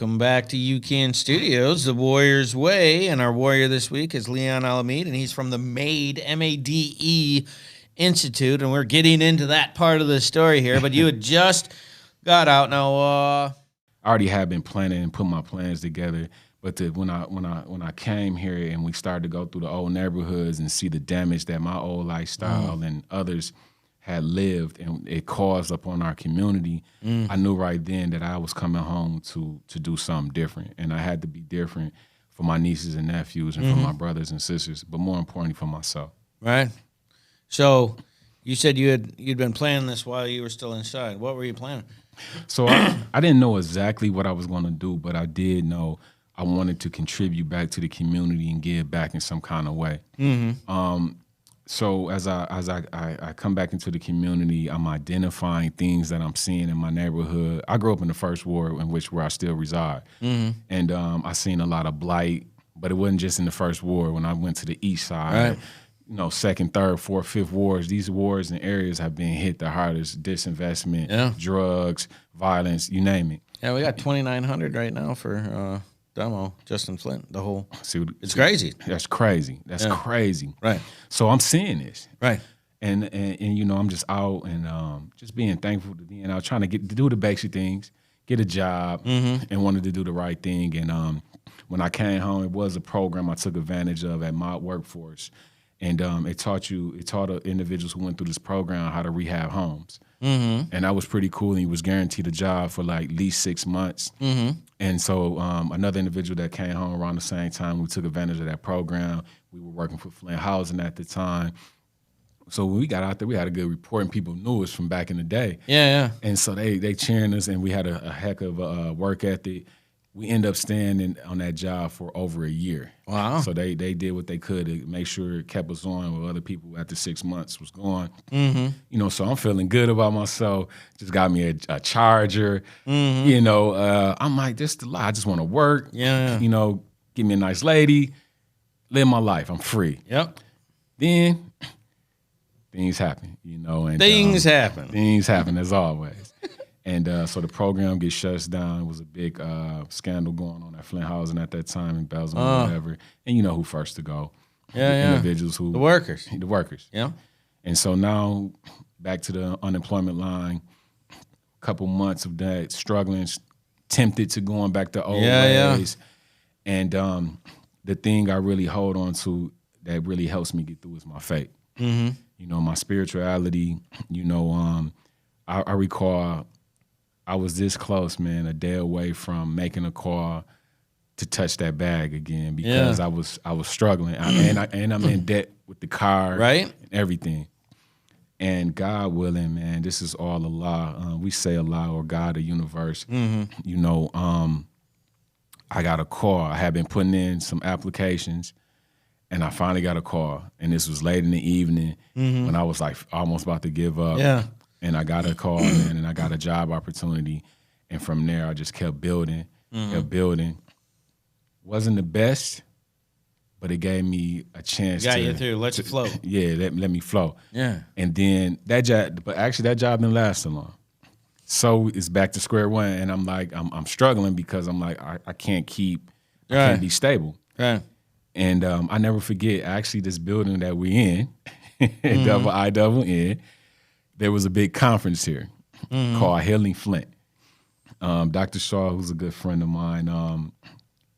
Welcome back to UCAN Studios, the Warrior's Way. And our warrior this week is El-Alamin, and he's from the MADE, M-A-D-E Institute. And we're getting into that part of the story here. But you had just got out. Now, I already had been planning and put my plans together. But when I came here and we started to go through the old neighborhoods and see the damage that my old lifestyle and others had lived and it caused upon our community, I knew right then that I was coming home to do something different. And I had to be different for my nieces and nephews and for my brothers and sisters, but more importantly for myself. Right. So you said you'd been planning this while you were still inside. What were you planning? So I didn't know exactly what I was going to do, but I did know I wanted to contribute back to the community and give back in some kind of way. So as I come back into the community, I'm identifying things that I'm seeing in my neighborhood. I grew up in the first ward where I still reside. And I seen a lot of blight, but it wasn't just in the first ward. When I went to the east side, second, third, fourth, fifth wards, these wards and areas have been hit the hardest. Disinvestment, drugs, violence, you name it. Yeah, we got 2,900 right now for demo, just in Flint, the whole. It's crazy. That's crazy. That's crazy. Right. So I'm seeing this. Right. And you know, I'm just out and just being thankful to being out, trying to do the basic things, get a job, and wanted to do the right thing. And when I came home, it was a program I took advantage of at my workforce. And it taught the individuals who went through this program how to rehab homes. And that was pretty cool. And he was guaranteed a job for like at least 6 months. And so another individual that came home around the same time, we took advantage of that program. We were working for Flint Housing at the time. So when we got out there, we had a good report, and people knew us from back in the day. Yeah. And so they cheering us, and we had a heck of a work ethic. We ended up staying on that job for over a year. Wow. So they did what they could to make sure it kept us on with other people after 6 months was gone. You know, so I'm feeling good about myself. Just got me a charger. You know, I'm like, this is the lie. I just want to work. Yeah. You know, give me a nice lady, live my life. I'm free. Yep. Then things happen, you know. And Things happen. Things happen as always. And so the program gets shut down. It was a big scandal going on at Flint Housing at that time, embezzlement, whatever. And you know who first to go. Individuals who. The workers. The workers. Yeah. And so now back to the unemployment line, a couple months of that, struggling, tempted to going back to old ways. And the thing I really hold on to that really helps me get through is my faith. You know, my spirituality, you know, I recall I was this close, man, a day away from making a call to touch that bag again because I was struggling, and I'm in debt with the car, and everything. And God willing, man, this is all Allah. We say Allah or God, the universe. You know, I got a call. I had been putting in some applications, and I finally got a call. And this was late in the evening when I was like almost about to give up. Yeah. And I got a call, man, and I got a job opportunity. And from there, I just kept building, Wasn't the best, but it gave me a chance Got you through. Let you flow. Yeah, let me flow. Yeah. And then that job, but actually that job didn't last so long. So it's back to square one, and I'm like, I'm struggling because I'm like, I can't can't be stable. Right. And I never forget, actually, this building that we in, INN, there was a big conference here called Healing Flint. Dr. Shaw, who's a good friend of mine,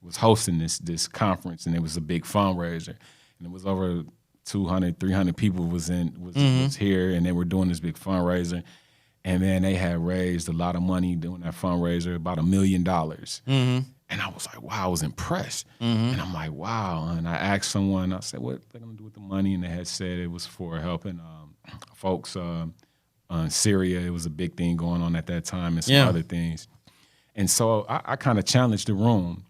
was hosting this conference, and it was a big fundraiser. And it was over 200, 300 people was here, and they were doing this big fundraiser. And man, they had raised a lot of money doing that fundraiser, about $1 million. And I was like, wow, I was impressed. And I'm like, wow. And I asked someone, I said, what they're gonna do with the money? And they had said it was for helping folks in Syria. It was a big thing going on at that time, and some other things. And so I kind of challenged the room,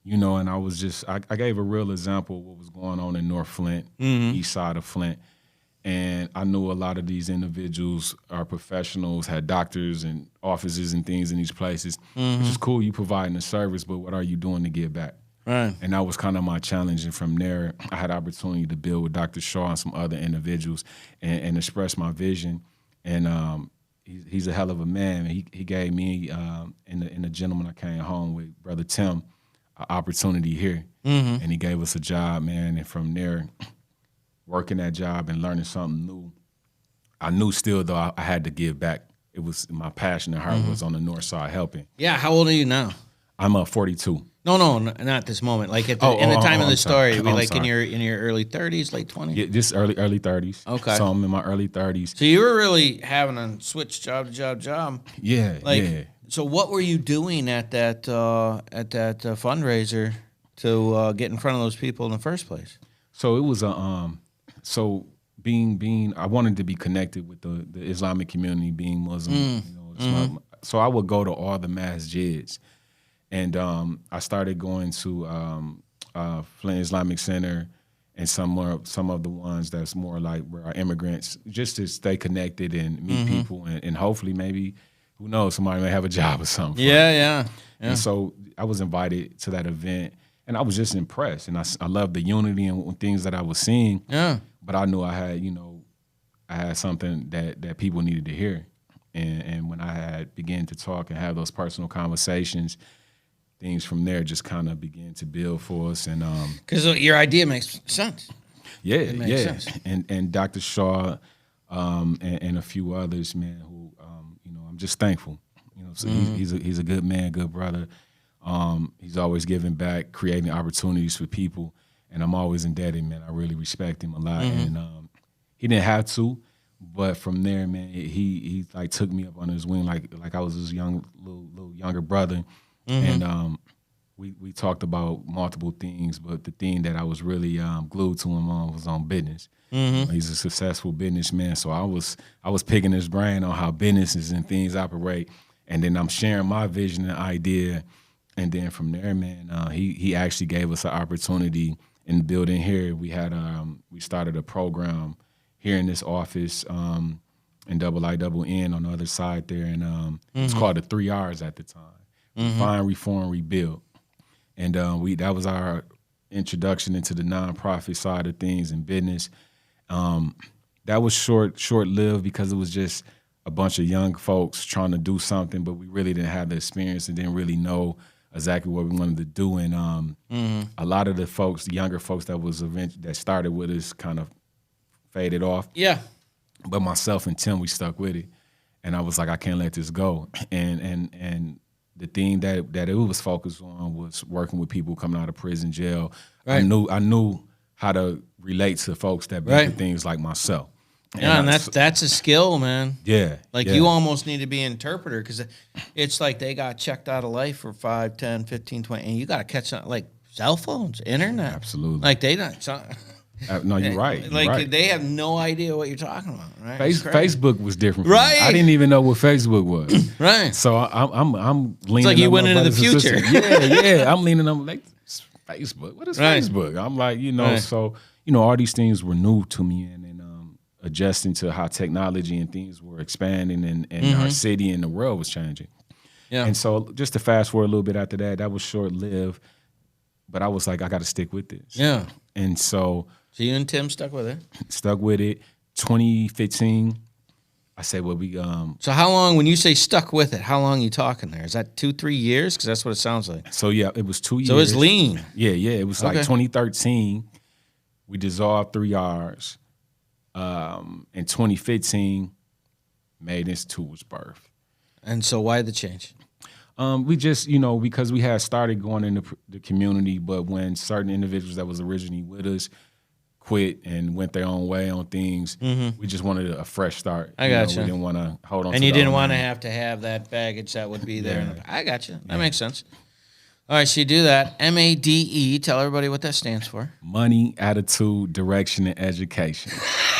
you know, and I gave a real example of what was going on in North Flint, east side of Flint. And I knew a lot of these individuals are professionals, had doctors and offices and things in these places, which is cool. You providing a service, but what are you doing to give back? Right. And that was kind of my challenge. And from there, I had the opportunity to build with Dr. Shaw and some other individuals and express my vision. And he's a hell of a man. He gave me and the gentleman I came home with, Brother Tim, an opportunity here, and he gave us a job, man. And from there, working that job and learning something new, I knew still though I had to give back. It was my passion and heart was on the north side helping. Yeah, how old are you now? I'm 42. No, not this moment. Like in the time of the story, I'm like sorry. in your early 30s, late 20s. Yeah, this early 30s. Okay. So I'm in my early 30s. So you were really having a switch job to job. Yeah, Like, yeah. so what were you doing at that fundraiser to get in front of those people in the first place? So it was so being I wanted to be connected with the Islamic community, being Muslim. So I would go to all the masjids, and I started going to Flint Islamic Center and some of the ones that's more like where our immigrants, just to stay connected and meet people, and hopefully maybe, who knows, somebody may have a job or something. Yeah. And so I was invited to that event, and I was just impressed, and I loved the unity and things that I was seeing. Yeah. But I knew I had something that people needed to hear, and when I had began to talk and have those personal conversations, things from there just kind of began to build for us. And because your idea makes sense. It makes sense. And Dr. Shaw and a few others, man, who I'm just thankful. So he's a good man, good brother. He's always giving back, creating opportunities for people, and I'm always indebted, man. I really respect him a lot, and he didn't have to, but from there, man, he like took me up under his wing, like I was his little younger brother, and we talked about multiple things, but the thing that I was really glued to him on was on business. He's a successful businessman, so I was picking his brain on how businesses and things operate, and then I'm sharing my vision and idea, and then from there, man, he actually gave us an opportunity in the building here. We had we started a program here in this office in IIN on the other side there, and it was called the 3 R's at the time: refine, reform, rebuild. And that was our introduction into the nonprofit side of things and business. That was short-lived because it was just a bunch of young folks trying to do something, but we really didn't have the experience and didn't really know exactly what we wanted to do. And a lot of the younger folks that started with us kind of faded off. Yeah. But myself and Tim, we stuck with it. And I was like, I can't let this go. And the thing that it was focused on was working with people coming out of prison, jail. Right. I knew how to relate to folks that been through things like myself. Yeah, and that's a skill, man. Yeah. Like you almost need to be an interpreter, because it's like they got checked out of life for 5, 10, 15, 20, and you got to catch up, like cell phones, internet. Absolutely. Like they don't. No, you're right. Like right. They have no idea what you're talking about, right? Facebook was different. Right. I didn't even know what Facebook was. Right. So I'm leaning. It's like you went into the future. Yeah. I'm leaning. I'm like, Facebook. What is Facebook? I'm like, so all these things were new to me, and adjusting to how technology and things were expanding, and our city and the world was changing. Yeah. And so just to fast forward a little bit after that was short lived, but I was like, I got to stick with this. Yeah. And so you and Tim stuck with it. 2015. I said, well, we. So how long? When you say stuck with it, how long are you talking there? Is that 2-3 years? Because that's what it sounds like. So yeah, it was 2 years. So it's lean. Yeah. It was like 2013. We dissolved 3 R's. In 2015, Made Institute was birthed. And so why the change? We just, because we had started going into the community, but when certain individuals that was originally with us quit and went their own way on things, we just wanted a fresh start. I got you. We didn't want to hold on to and you didn't want to have that baggage that would be there. Yeah. I got you. That makes sense. All right, so you do that. MADE, tell everybody what that stands for. Money, attitude, direction, and education.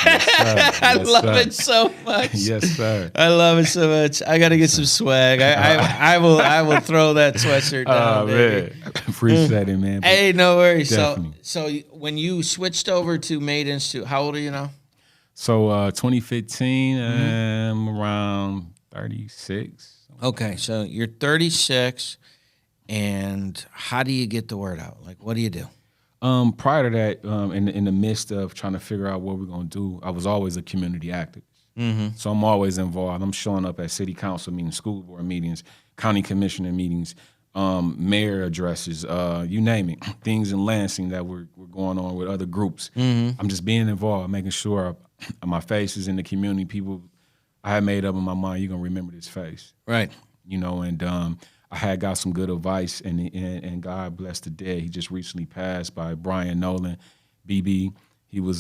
Yes, sir. I love it so much. Yes, sir. I love it so much. I got to get some swag. I will throw that sweatshirt down, baby. Man. Appreciate it, man. Hey, no worries. Definitely. So when you switched over to Made Institute, how old are you now? So 2015, I'm around 36. Okay, so you're 36. And how do you get the word out? Like, what do you do? Prior to that, in the midst of trying to figure out what we're going to do, I was always a community activist. So I'm always involved. I'm showing up at city council meetings, school board meetings, county commissioner meetings, mayor addresses, you name it, things in Lansing that we're going on with other groups. I'm just being involved, making sure my face is in the community. People, I had made up in my mind, you're going to remember this face. Right. You know, and I had got some good advice, and God bless the dead. He just recently passed by Brian Nolan, BB. He was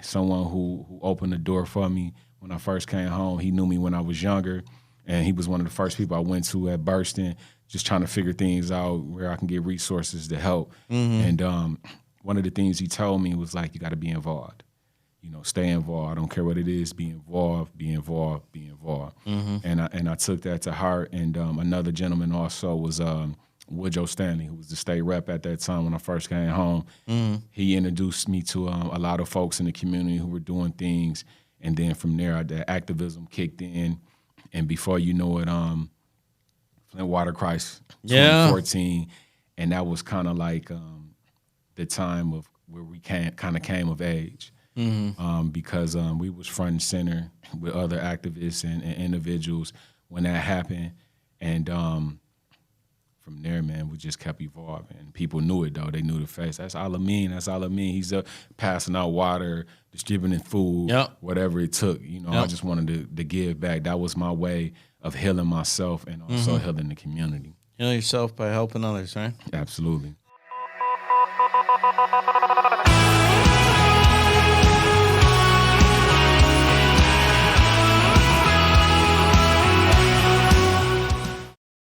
someone who opened the door for me when I first came home. He knew me when I was younger, and he was one of the first people I went to at Burston, just trying to figure things out where I can get resources to help. And one of the things he told me was like, you got to be involved. You know, stay involved. I don't care what it is. Be involved. Be involved. Be involved. And I took that to heart. And another gentleman also was Woodrow Stanley, who was the state rep at that time when I first came home. He introduced me to a lot of folks in the community who were doing things. And then from there, the activism kicked in. And before you know it, Flint Water Crisis, 2014. And that was kind of like the time of where we kind of came of age. Because we was front and center with other activists and individuals when that happened. And from there, man, we just kept evolving. People knew it, though. They knew the face. That's El-Alamin. That's El-Alamin. He's passing out water, distributing food, whatever it took. You know, I just wanted to give back. That was my way of healing myself and also healing the community. Heal yourself by helping others, right? Absolutely.